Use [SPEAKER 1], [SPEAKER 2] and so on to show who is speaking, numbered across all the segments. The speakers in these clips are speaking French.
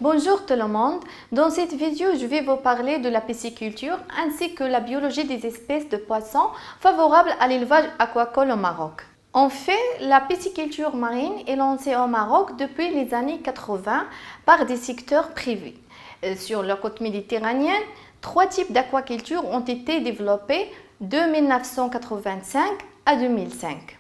[SPEAKER 1] Bonjour tout le monde, dans cette vidéo je vais vous parler de la pisciculture ainsi que la biologie des espèces de poissons favorables à l'élevage aquacole au Maroc. En fait, la pisciculture marine est lancée au Maroc depuis les années 80 par des secteurs privés. Sur la côte méditerranéenne, 3 types d'aquaculture ont été développés de 1985 à 2005.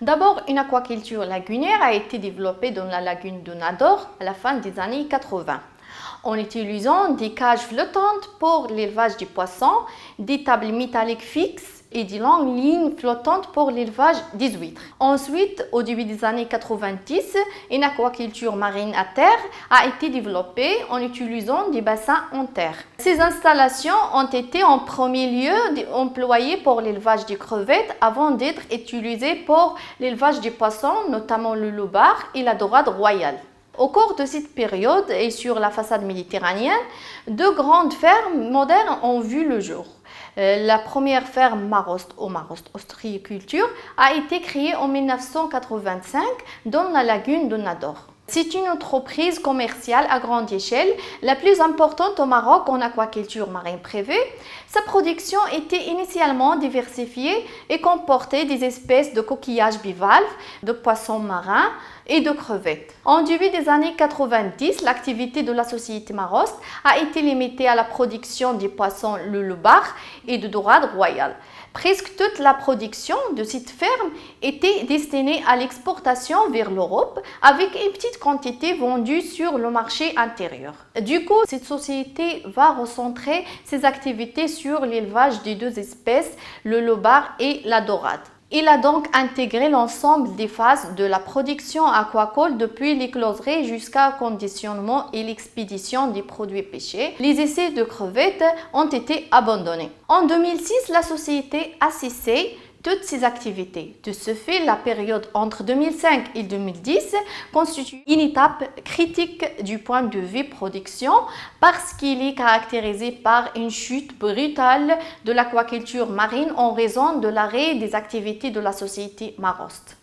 [SPEAKER 1] D'abord, une aquaculture lagunaire a été développée dans la lagune de Nador à la fin des années 80, en utilisant des cages flottantes pour l'élevage des poissons, des tables métalliques fixes et des longues lignes flottantes pour l'élevage des huîtres. Ensuite, au début des années 90, une aquaculture marine à terre a été développée en utilisant des bassins en terre. Ces installations ont été en premier lieu employées pour l'élevage des crevettes avant d'être utilisées pour l'élevage des poissons, notamment le lobar et la dorade royale. Au cours de cette période et sur la façade méditerranéenne, 2 grandes fermes modernes ont vu le jour. La première ferme Marost ou Marost Ostréiculture a été créée en 1985 dans la lagune de Nador. C'est une entreprise commerciale à grande échelle, la plus importante au Maroc en aquaculture marine privée. Sa production était initialement diversifiée et comportait des espèces de coquillages bivalves, de poissons marins et de crevettes. En début des années 90, l'activité de la société Marost a été limitée à la production des poissons le lobar et de dorade royale. Presque toute la production de cette ferme était destinée à l'exportation vers l'Europe, avec une petite quantité vendue sur le marché intérieur. Du coup, cette société va recentrer ses activités sur l'élevage des 2 espèces, le lobar et la dorade. Il a donc intégré l'ensemble des phases de la production aquacole depuis l'écloserie jusqu'au conditionnement et l'expédition des produits pêchés. Les essais de crevettes ont été abandonnés. En 2006, la société a cessé toutes ses activités. De ce fait, la période entre 2005 et 2010 constitue une étape critique du point de vue production parce qu'il est caractérisé par une chute brutale de l'aquaculture marine en raison de l'arrêt des activités de la société Marost.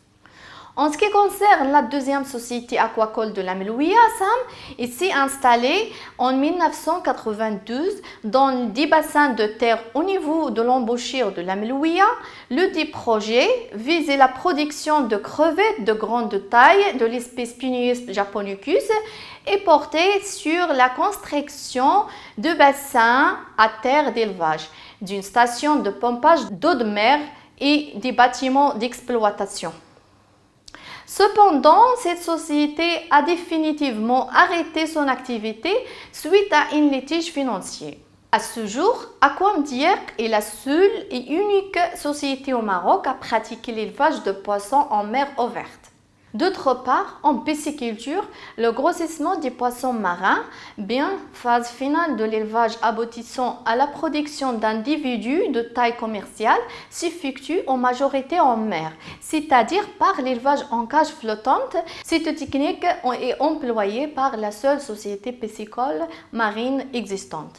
[SPEAKER 1] En ce qui concerne la deuxième société aquacole de la Melouia, SAM, s'est installée en 1992 dans des bassins de terre au niveau de l'embouchure de la Melouia. Le dit projet visait la production de crevettes de grande taille de l'espèce Pineus japonicus et portait sur la construction de bassins à terre d'élevage, d'une station de pompage d'eau de mer et des bâtiments d'exploitation. Cependant, cette société a définitivement arrêté son activité suite à un litige financier. À ce jour, Aquamdirk est la seule et unique société au Maroc à pratiquer l'élevage de poissons en mer ouverte. D'autre part, en pisciculture, le grossissement des poissons marins, bien phase finale de l'élevage aboutissant à la production d'individus de taille commerciale, s'effectue en majorité en mer, c'est-à-dire par l'élevage en cage flottante. Cette technique est employée par la seule société piscicole marine existante.